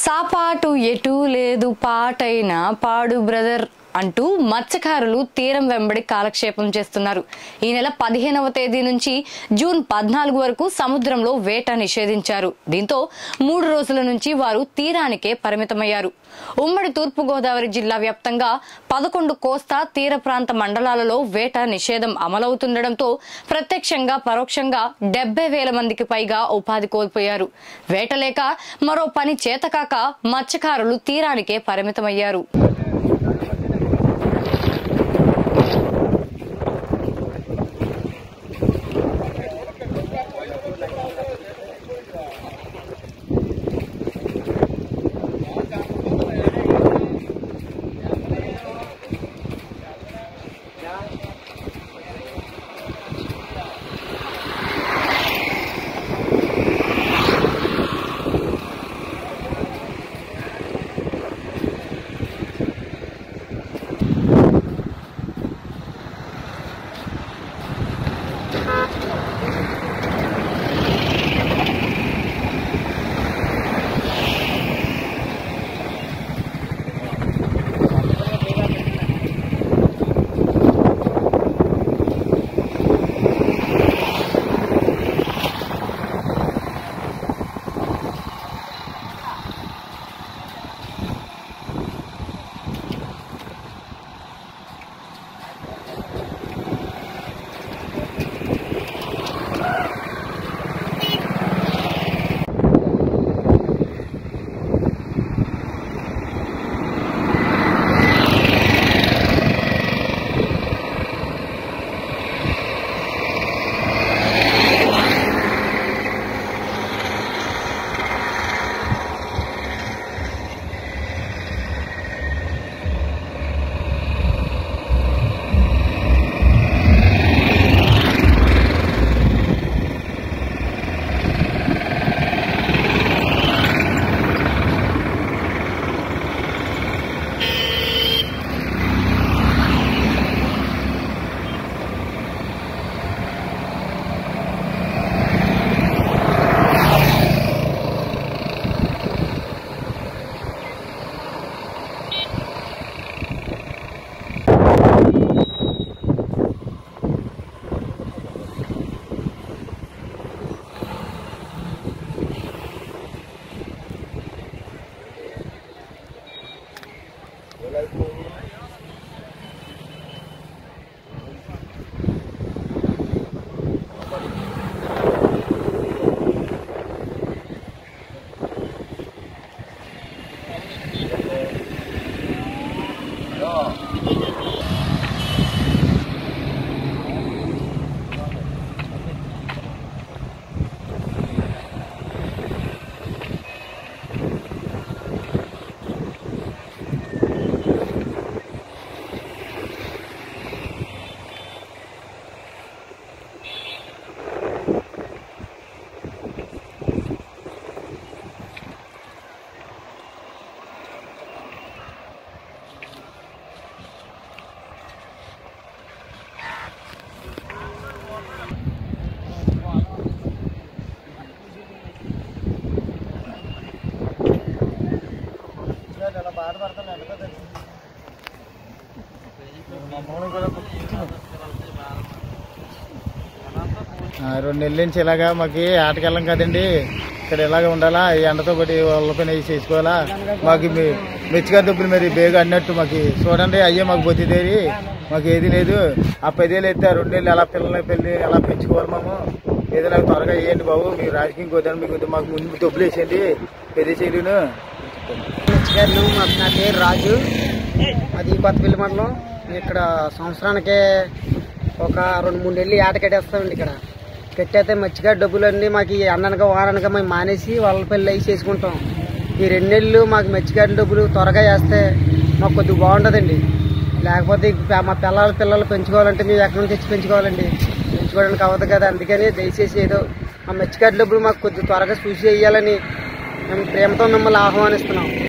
సాపాటు ఎటు లేదు పాటైన పాడు బ్రదర్ అంటూ మత్స్యకారులు తీరం వెంబడి కాలక్షేపం చేస్తున్నారు. ఈ నెల 15వ తేదీ నుంచి జూన్ 14 వరకు సముద్రంలో వేట నిషేధించారు. దీంతో 3 రోజుల నుంచి వారు తీరానికే పరిమితమయ్యారు. ఉమ్మడి తూర్పుగోదావరి జిల్లా వ్యాప్తంగా 11 కోస్తా తీర ప్రాంత మండలాలలో వేట నిషేధం అమలవుతుండటంతో ప్రత్యక్షంగా పరోక్షంగా 70,000 మందికి పైగా ఉపాధి కోల్పోయారు. వేట లేక మరో పని చేతకాక మత్స్యకారులు తీరానికే పరిమితమయ్యారు. రెండు నెలల నుంచి ఇలాగా మాకు ఆటకెళ్ళం కదండి, ఇక్కడ ఇలాగ ఉండాలా, ఈ ఎండతో బట్టి వాళ్ళ పని చేసుకోవాలా. మాకు మెచ్చిగా డబ్బులు మరి బేగా అన్నట్టు మాకు చూడండి, అయ్యే మాకు బతిదేరి మాకు ఏది లేదు. ఆ 10 ఏళ్ళు అయితే 2 నెలలు ఎలా పిల్లల్ని ఎలా పెంచుకోవాలి మేము, ఏదో నాకు త్వరగా వేయండి బాబు. మీరు రాజకీయం కోదాను, మీకు మాకు ముందు డబ్బులు వేసేయండి, పెద్ద చేయలేను. నా పేరు రాజు, అది కొత్తపల్లి మండలం. ఇక్కడ సంవత్సరానికి ఒక 2-3 నెలలు ఆట కట్టేస్తామండి. ఇక్కడ కట్టేస్తే మచ్చిగా డబ్బులు అన్నీ మాకు అన్ననగా వారనగా మేము మానేసి వాళ్ళ పెళ్ళి అవి చేసుకుంటాం. ఈ 2 నెలలు మాకు మచ్చిగా డబ్బులు త్వరగా వేస్తే మాకు కొద్దిగా బాగుంటుందండి. లేకపోతే మా పిల్లలు పెంచుకోవాలంటే మేము ఎక్కడి నుంచి తెచ్చి పెంచుకోవాలండి, పెంచుకోవడానికి అవ్వదు కదా. అందుకని దయచేసి ఏదో ఆ మచ్చిగా డబ్బులు మాకు కొద్దిగా త్వరగా చూసి వేయాలని మేము ప్రేమతో మిమ్మల్ని ఆహ్వానిస్తున్నాం.